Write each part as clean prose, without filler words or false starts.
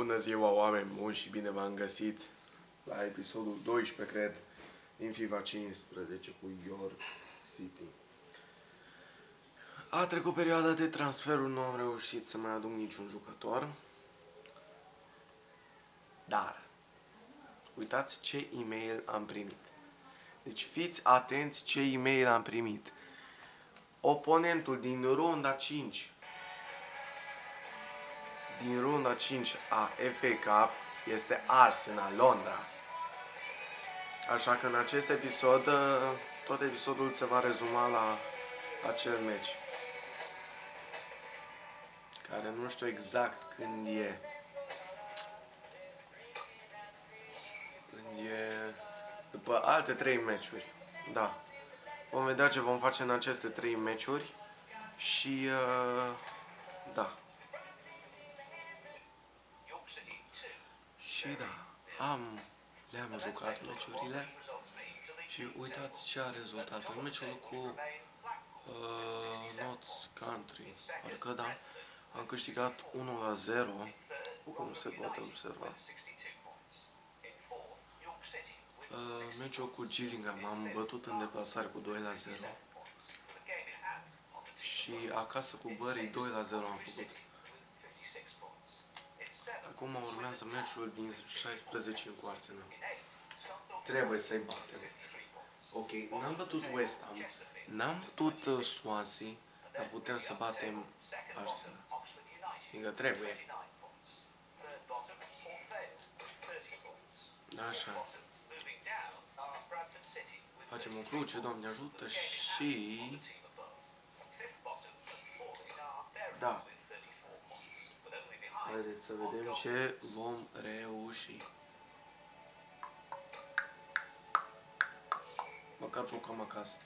Bună ziua, oameni buni, și bine v-am găsit la episodul 12, cred, din FIFA 15 cu York City. A trecut perioada de transferuri, nu am reușit să mai aduc niciun jucător. Dar, uitați ce e-mail am primit. Deci fiți atenți ce e-mail am primit. Oponentul din runda 5 a FA Cup este Arsenal Londra. Așa că în acest episod, tot episodul se va rezuma la acel meci, care nu știu exact când e. După alte 3 meciuri. Da. Vom vedea ce vom face în aceste 3 meciuri și da. Și da, le-am jucat meciurile și uitați ce a rezultat. În meciul cu Notts Country, parcă da, am câștigat 1-0, cum se poate observa. Meciul cu Gillingham am bătut în deplasare cu 2-0 și acasă cu Bury 2-0 am făcut. Acum urmează meciul din 16 cu Arsenal. Trebuie să-i batem. Ok, n-am bătut West Ham, n-am bătut Swansea, dar putem să batem Arsenal. Fiindcă trebuie. Așa. Facem o cruce, Doamne ajută, și... Da. Haideți să vedem ce vom reuși. Măcar jucăm acasă.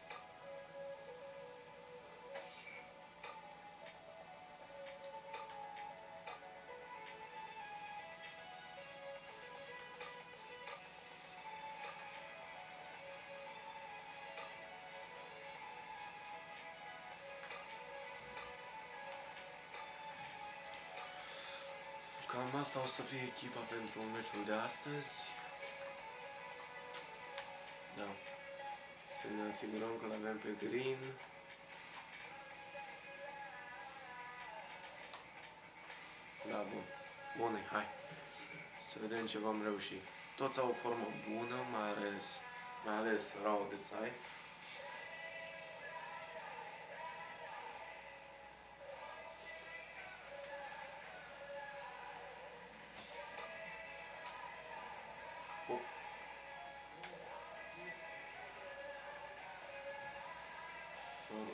Cam asta o să fie echipa pentru meciul de astăzi. Da. Să ne asigurăm că l-avem pe Green. Da, bun. Bune, hai. Să vedem ce vom reuși. Toți au o formă bună, mai ales Rao de Sai.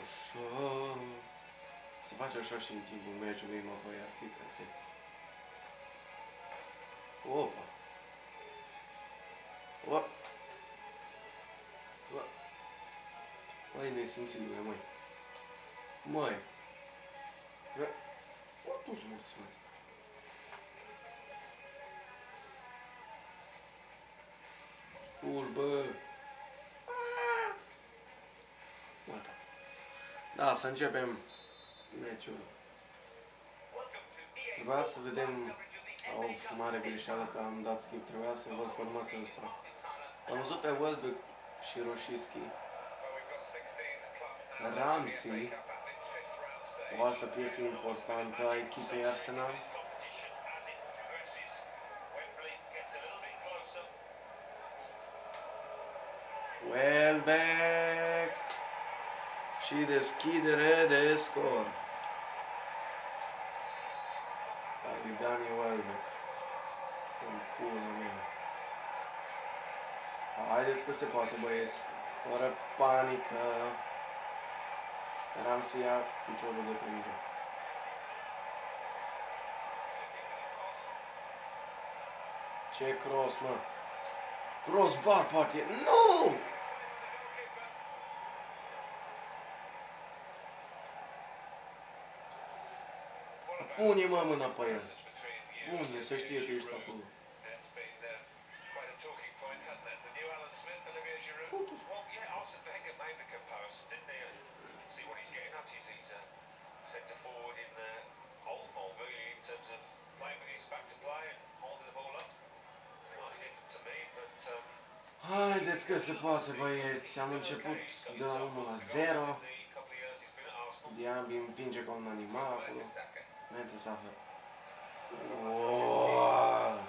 Ușor. Se face așa și în timpul meciului, mă, băi, ar fi perfect. Opa! Opa! Opa! Măi, nesimțitule, măi! Măi! O, tu-ți morți, măi! Fugi, bă! Gata. Da, să începem meciul. Trebuia să vedem o mare greșeală că am dat skip. Trebuia să văd formația ăsta. Am văzut pe Welbeck și Rosicki. Ramsey, o altă piesă importantă a echipei Arsenal. Welbeck și deschidere de scor. Dani Welbeck. În pula mea. Haideți că se poate, băieți. Fără panică. Ramsey ia piciorul de pe mine. Ce cross, mă? Crossbar, poate. Nu! Pune-mă mâna pe el. Pune, să știe că ești acolo. Haideți că se poate, băieți. Am început de la 1-0. Diaby împinge ca un animal acolo. Mete Zaha. Wow!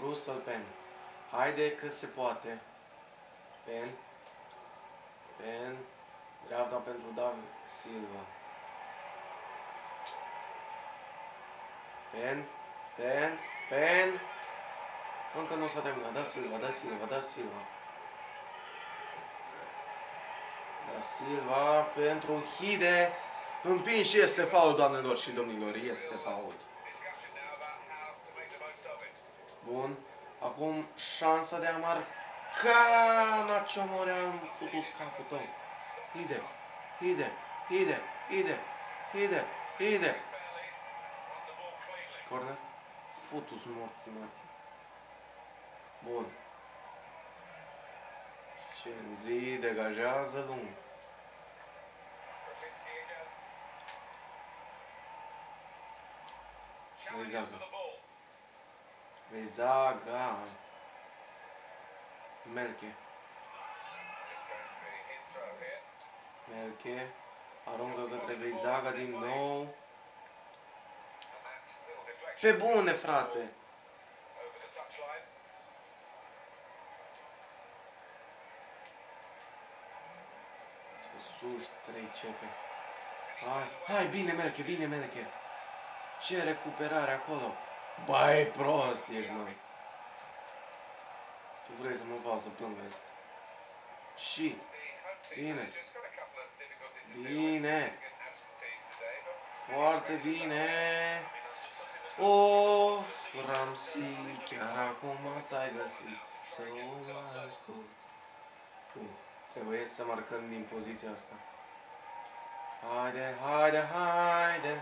Russell Pen. Haide că se poate. Pen. Pen. Dreapta pentru David Silva. Pen. Pen. Pen. Încă nu s-a terminat. Da Silva, da Silva, da Silva. Da Silva pentru Hide. Împins și este faul, doamnelor și domnilor. Este faul. Bun. Acum șansa de a marca. Nacho Morean, futu-ți capul tău. Hide. Hide. Hide. Hide. Hide. Hide. Corner. Futu-ți morții, mati. Bun. Cenzi degajează lung. Veizaga. Veizaga. Melche. Melche. Aruncă către Veizaga din nou. Pe bune, frate. Sus, 3 cepe. Hai, bine Melche, bine Melche. Ce recuperare acolo. Băi, prost ești, măi. Tu vrei să mă fac să plâng, vezi? Și, bine. Bine. Foarte bine. Of, Ramsey, chiar acum ți-ai găsit să o asculti. Trebuie să marcăm din poziția asta. Haide, haide, haide.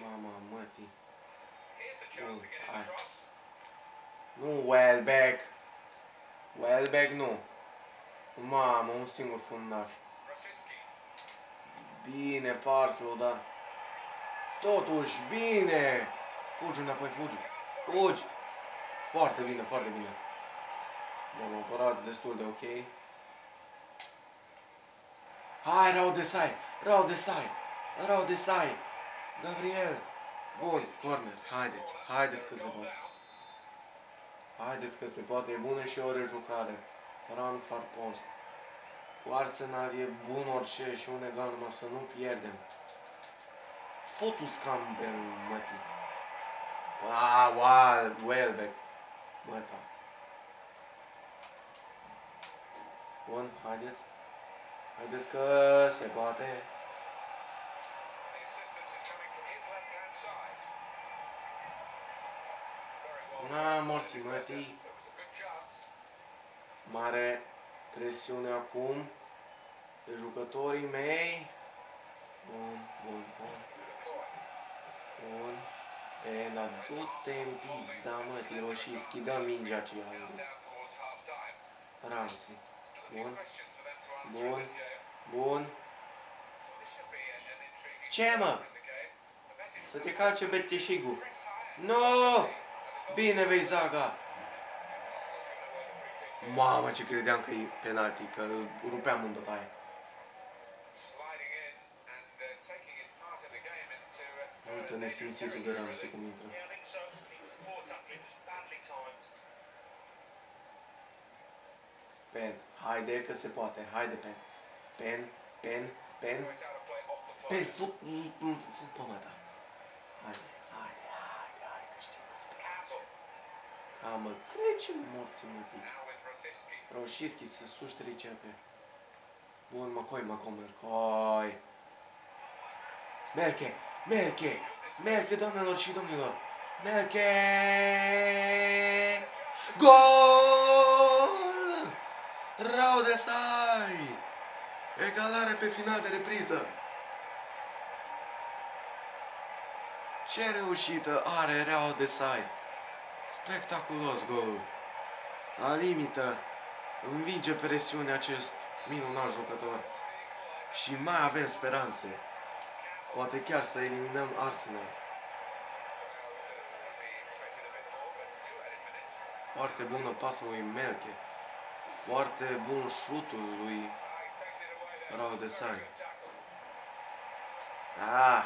Mama, mătii. Bun, hai. Nu, Welbeck. Welbeck nu. Mamă, un singur fundaș. Bine, Parslow, dar... Totuși, bine! Fugi înapoi, fugi. Fugi! Foarte bine, foarte bine. Ne-am apărat destul de ok. Hai, Raudesai! Raudesai! Raudesai! Gabriel! Bun, corner. Haideți, haideți că se poate. Haideți că se poate, e bună și o rejucare. Run far post. Cu Arsenal e bun orice și un egal, numai să nu pierdem. Fotu-ți Campbell, mătii. Welbeck. Măta. Bun, haideți. Haideți că se poate. Morții mătii. Mare presiune acum pe jucătorii mei. Bun, bun, bun. Bun. Dar du-te în pizda, mătii, Roșischi, dă mingea aceea. Ramsey. Bun. Bun. Bun. Ce, mă? Să te calce beteșigul. No! Bine, Veizaga. Mamă, ce credeam că e penalti, că îl rupeam în bătaie. Uite nesimțitul de Ramsey cum intră. Pen, haide că se poate, haide Pen. Pen, Pen, Pen. Pen, fut pe măta. Haide, haide, haide, haide, știu că se poate. Camă, trece morții mătii. Roșischi să suși tricepe. Bun, Macoi. Melche, Melche, Melche, doamnelor și domnilor. Melche! Gol! Raudesai! Egalare pe final de repriză. Ce reușită are Raudesai! Spectaculos golul. La limită învinge presiunea acest minunat jucător. Și mai avem speranțe. Poate chiar să eliminăm Arsenal. Foarte bună pasă lui Melche. Foarte bun șutul lui Rao Desai. Ah!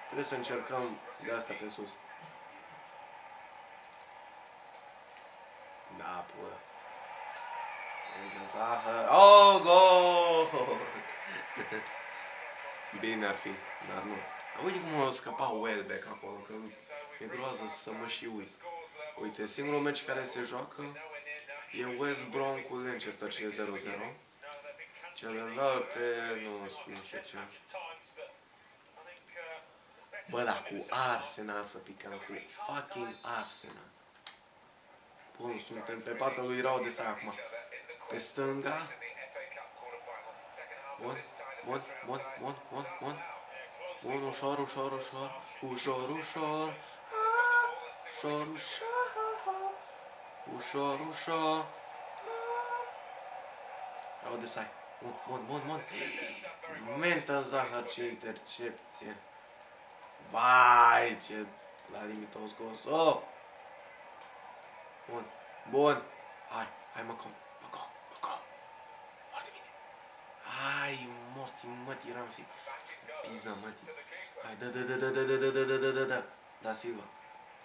Trebuie să încercăm de asta pe sus. Da, pula. Între zahăr. Oh, gol! Bine ar fi, dar nu. Uite cum a scăpat Welbeck acolo, că e groază să mă și uit. Uite, singurul meci care se joacă e West Brom cu Manchester, ce e 0-0. Celelalte, nu știu ce. Bă, dar cu Arsenal să picăm, cu fucking Arsenal. Bun, suntem pe partea lui Rao Desai acum. Pe stânga. Bun, bun, bun, bun, bun, bun. Bun, ușor, ușor, ușor. Ușor, ușor. Ușor, ușor. Ușor, ușor. Rao Desai. Bun, bun, bun, bun. Mental Zahăr, ce intercepție. Vai, ce la limită o scos. Oh! Bun, bun. Hai, Măcom. Foarte bine. Hai, morți, mătii, Ramsey. Pizda, mătii. Hai, dă. Da, Silva.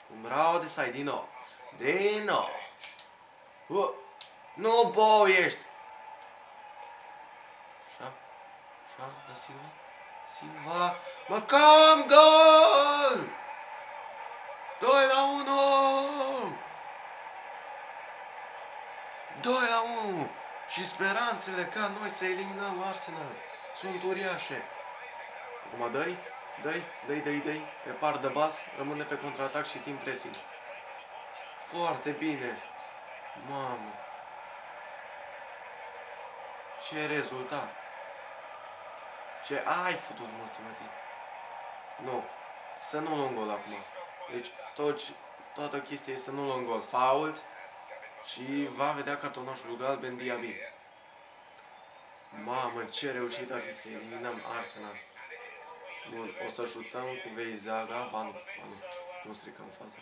Cum Rao Desai, din nou. Din nou. Nu boiești. Așa, da, Silva. Silva. Măcom, gol! 2-1! 2-1! Și speranțele ca noi să eliminăm Arsenal sunt uriașe. Acum dă-i. Pe par de bas, rămâne pe contraatac și timp pressing. Foarte bine. Mamă. Ce rezultat. Ce ai futut, mulțumesc. Nu. Să nu luăm gol acum. Deci toată chestia e să nu luăm gol. Fault. Și va vedea cartonașul galben Diaby. Mamă, ce reușit ar fi să eliminăm Arsenal. Bun, o să ajutăm cu Veizaga. Ba nu. Nu stricăm fața.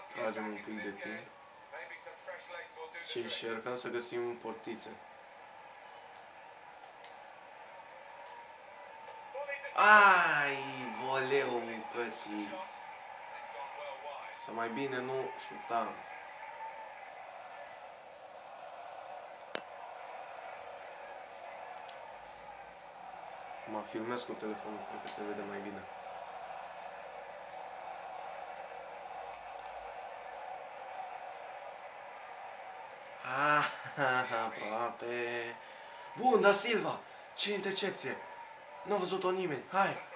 Tragem un pic de timp. Și încercăm să găsim portițe. Ai, voleu, cății. Să mai bine nu șutam. Mă filmez cu telefonul, cred că se vede mai bine. Aproape. Bun, da Silva! Ce intercepție! Nu a văzut-o nimeni. Hai.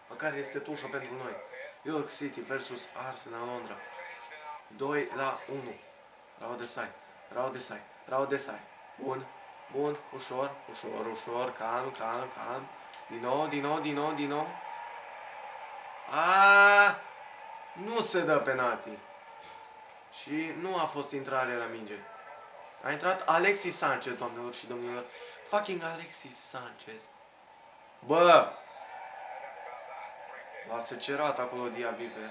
Măcar este tușă pentru noi. York City versus Arsenal Londra. 2-1. Rao Desai. Bun. Ușor. Calm. Din nou. Nu se dă penalti. Și nu a fost intrare la minge. A intrat Alexis Sanchez, doamnelor și domnilor. Fucking Alexis Sanchez. Bă! L-a secerat acolo Diaby pe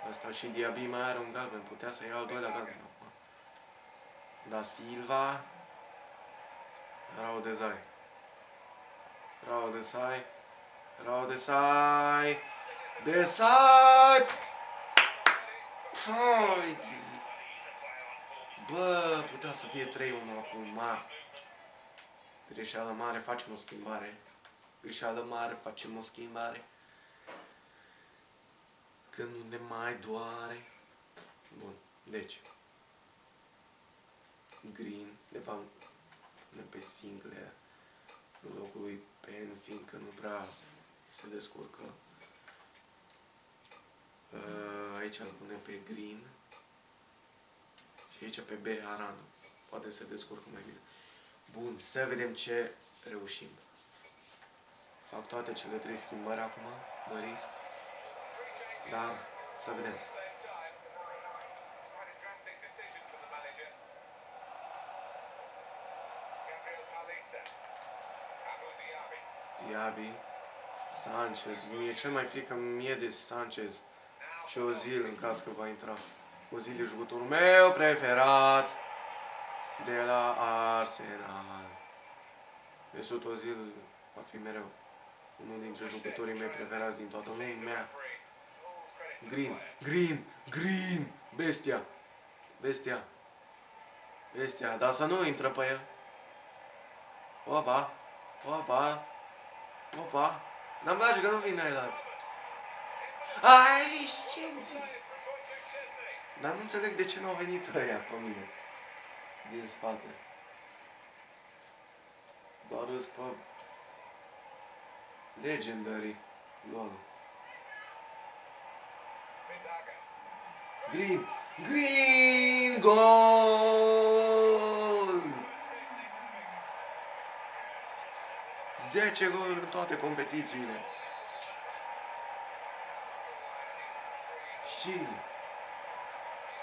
ăsta și Diaby mai are un galben. Putea să ia al doilea galben acum. Da Silva. Rao Desai. Hai! Bă, putea să fie 3-1 acum. Greșeală mare, facem o schimbare. Când nu ne mai doare. Bun, deci. Green, de fapt, pune pe Sinclair în locul lui Pen, fiindcă nu prea se descurcă. Aici îl pune pe Green. Și aici pe B, Aranu. Poate se descurcă mai bine. Bun, să vedem ce reușim. Fac toate cele 3 schimbări acum, mă risc. Dar, să vedem. Diaby, Sanchez. Mi-e cel mai frică mie de Sanchez. Și Ozil în caz că va intra. Ozil e jucătorul meu preferat de la Arsenal. Mesut Ozil va fi mereu unul dintre jucătorii mei preferați din toată lumea. Green, bestia, dar să nu intră pe el. Opa, n-am place că nu vine dat. Ai, știință! Dar nu înțeleg de ce n-au venit ăia pe mine din spate. Doar îs pe Legendary. LOL. Green! Gol! 10 goluri în toate competițiile. Și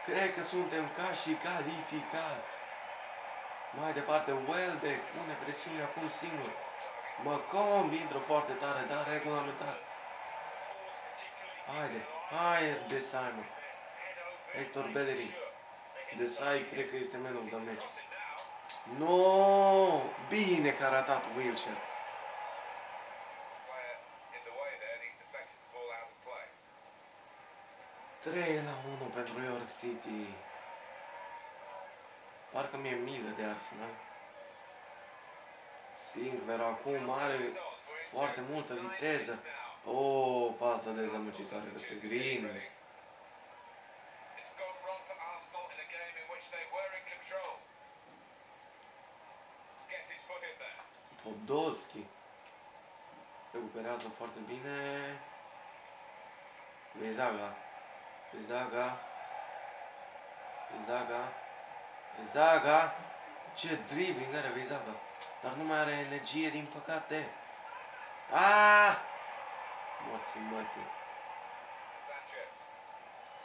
cred că suntem ca și calificați. Mai departe, Welbeck pune presiune acum singur. McComb intră foarte tare, dar regulamentar. Haide, Desai, mă. Hector Bellerin. Desai cred că este man of the match. No! Bine că a ratat Wilshere. 3-1 pentru York City. Parcă mi-e milă de Arsenal. Sinclair acum are foarte multă viteză. O, pasă dezamăgitoare de pe Green. Podolski recuperează foarte bine. Zaga. Ce dribbling are Zaga. Dar nu mai are energie, din păcate. Morții mătii.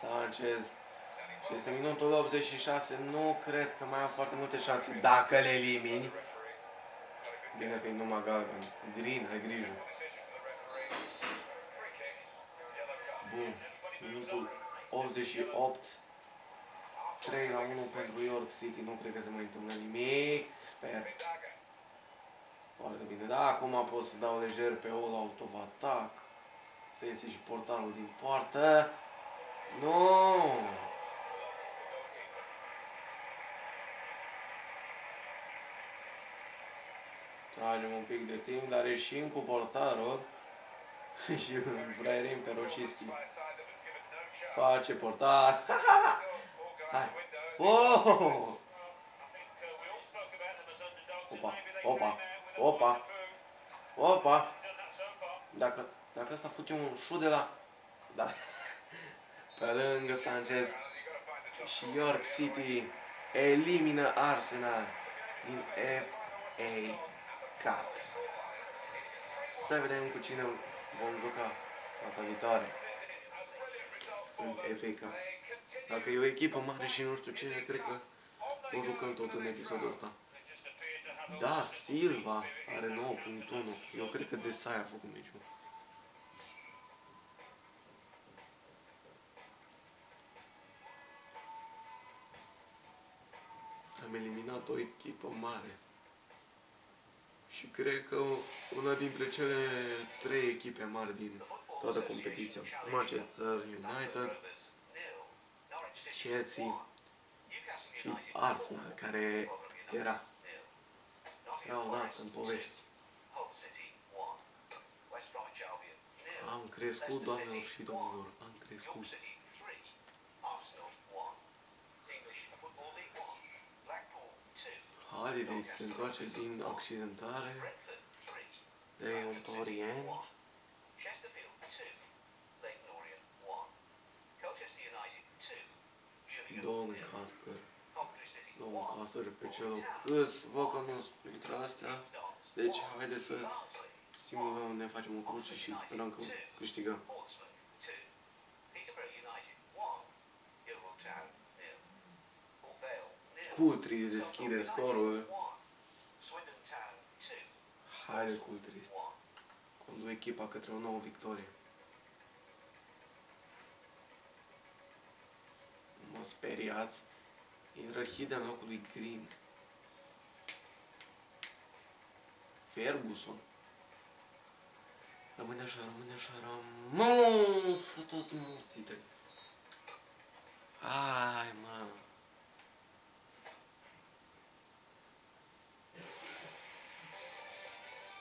Sanchez. Și este minutul 86. Nu cred că mai am foarte multe șanse dacă le elimini. Bine că e numai galben. Green, ai grijă. Bun. Minutul 88. 3-1 pentru York City. Nu cred că se mai întâmplă nimic. Sper. Foarte bine. Da, acum pot să dau lejer pe all out of attack. Să iese și portarul din poartă. Nu! Tragem un pic de timp, dar ieșim cu portarul. Și fraierim pe Roșischi. Face portar. Hai. Oh! Opa. Dacă ăsta fute un șut de la... Da. Pe lângă Sanchez. Și York City elimină Arsenal din FA Cup. Să vedem cu cine vom juca data viitoare în FA Cup. Dacă e o echipă mare și nu știu cine, cred că o jucăm tot în episodul ăsta. Da, Silva are 9.1. Eu cred că Desai a făcut meciul. Am eliminat o echipă mare. Și cred că una dintre cele 3 echipe mari din toată competiția. Manchester United, Chelsea și Arsenal, care era odată în povești. Am crescut, doamnelor și domnilor, am crescut. Holiday se întoarce din accidentare. Leon Orient. Doncaster pe celul câs, văd că nu sunt printre astea. Deci haide să simulăm, ne facem o cruce și sperăm că câștigăm. Coultries deschide scorul. Haide Coultries. conduc echipa către o nouă victorie. Nu mă speriați, intră Hide în locul lui Green. Ferguson. Rămâne așa, Nu, sunt toți morțite. Hai, mă.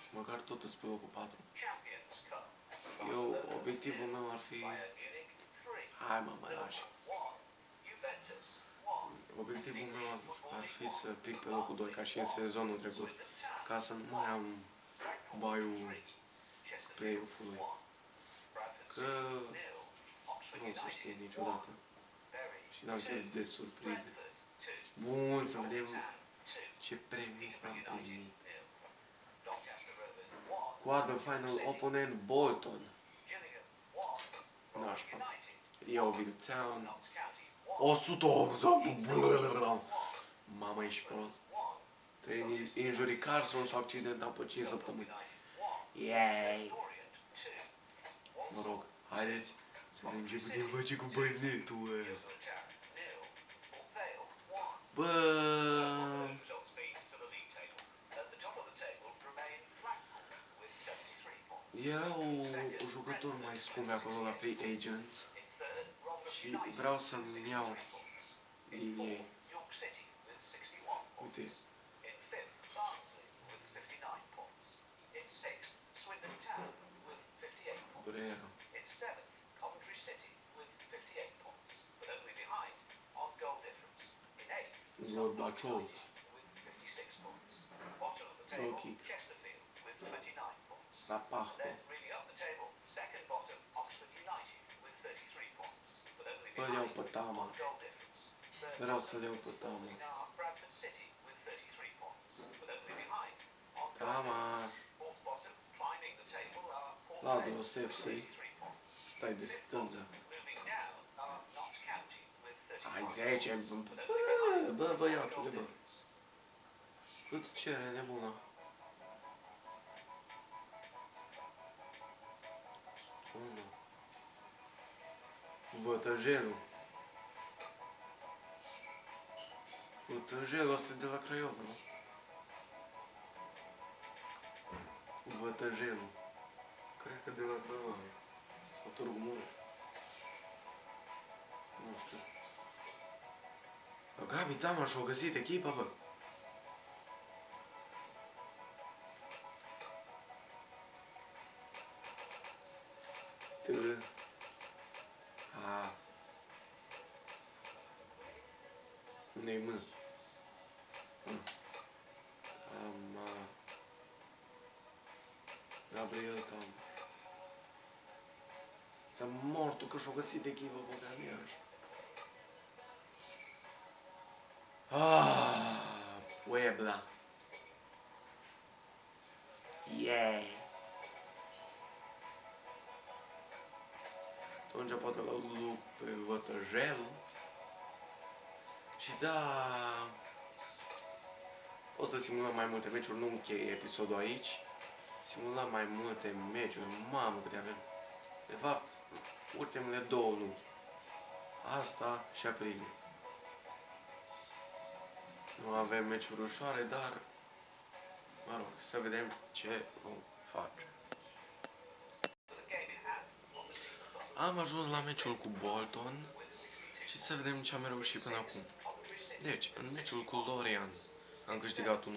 Măcar tot îți pe locul 4. Eu, obiectivul meu ar fi... Hai, mă, mai lași. Obiectivul meu ar fi să pic pe locul 2, ca și în sezonul trecut, ca să nu mai am baiul play-off-ului. Că nu o să știe niciodată. Și n-am chiar de surprize. Bun, să vedem ce premii am primit. Quarter final opponent Bolton. Nașpa. Yeovil Town. 180. Mama, ești prost. 3 injury, Carson s-a accidentat pe 5 săptămâni. Yay! Mă rog, haideți să vedem ce putem face cu bănetul ăsta. Bă! Erau jucători mai scumpi acolo la Free Agents și vreau să-mi iau din ei. Uite. Brera. Gorbaciov. Rocky. Rapaho. Îl iau pe Tama. Vreau să-l iau pe Tama. Tama. Ladros FC. Stai de stângă. Hai 10. Bă, băiatule, bă. Cât cere nebuna? Unul. Vătăjelul. Vătăjelul ăsta e de la Craiova, nu? Vătăjelul. Cred că de la Craiova. Sau Târgu Mureș. Nu știu. Gabi Tama și-a găsit echipa, bă. Unde-i mână? Tama. Gabriel Tama. Ți-a mortul că și-a găsit echipă pe Ganiaș. Puebla. Yeah! Atunci poate l-au luat pe Vătăjelul. Și da... O să simulăm mai multe meciuri, nu închei episodul aici. Simulăm mai multe meciuri, mamă câte avem. De fapt, ultimele 2 luni. Asta și aprilie. Nu avem meciuri ușoare, dar... Mă rog, să vedem ce vom face. Am ajuns la meciul cu Bolton și să vedem ce am reușit până acum. Deci, în meciul cu Lorient am câștigat 1-0,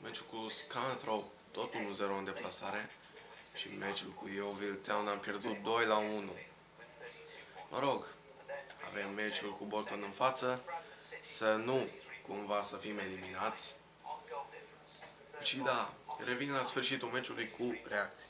meciul cu Scunthorpe tot 1-0 în deplasare și meciul cu Yeovil Town am pierdut 2-1. Mă rog, avem meciul cu Bolton în față, să nu cumva să fim eliminați. Și da, revin la sfârșitul meciului cu reacții.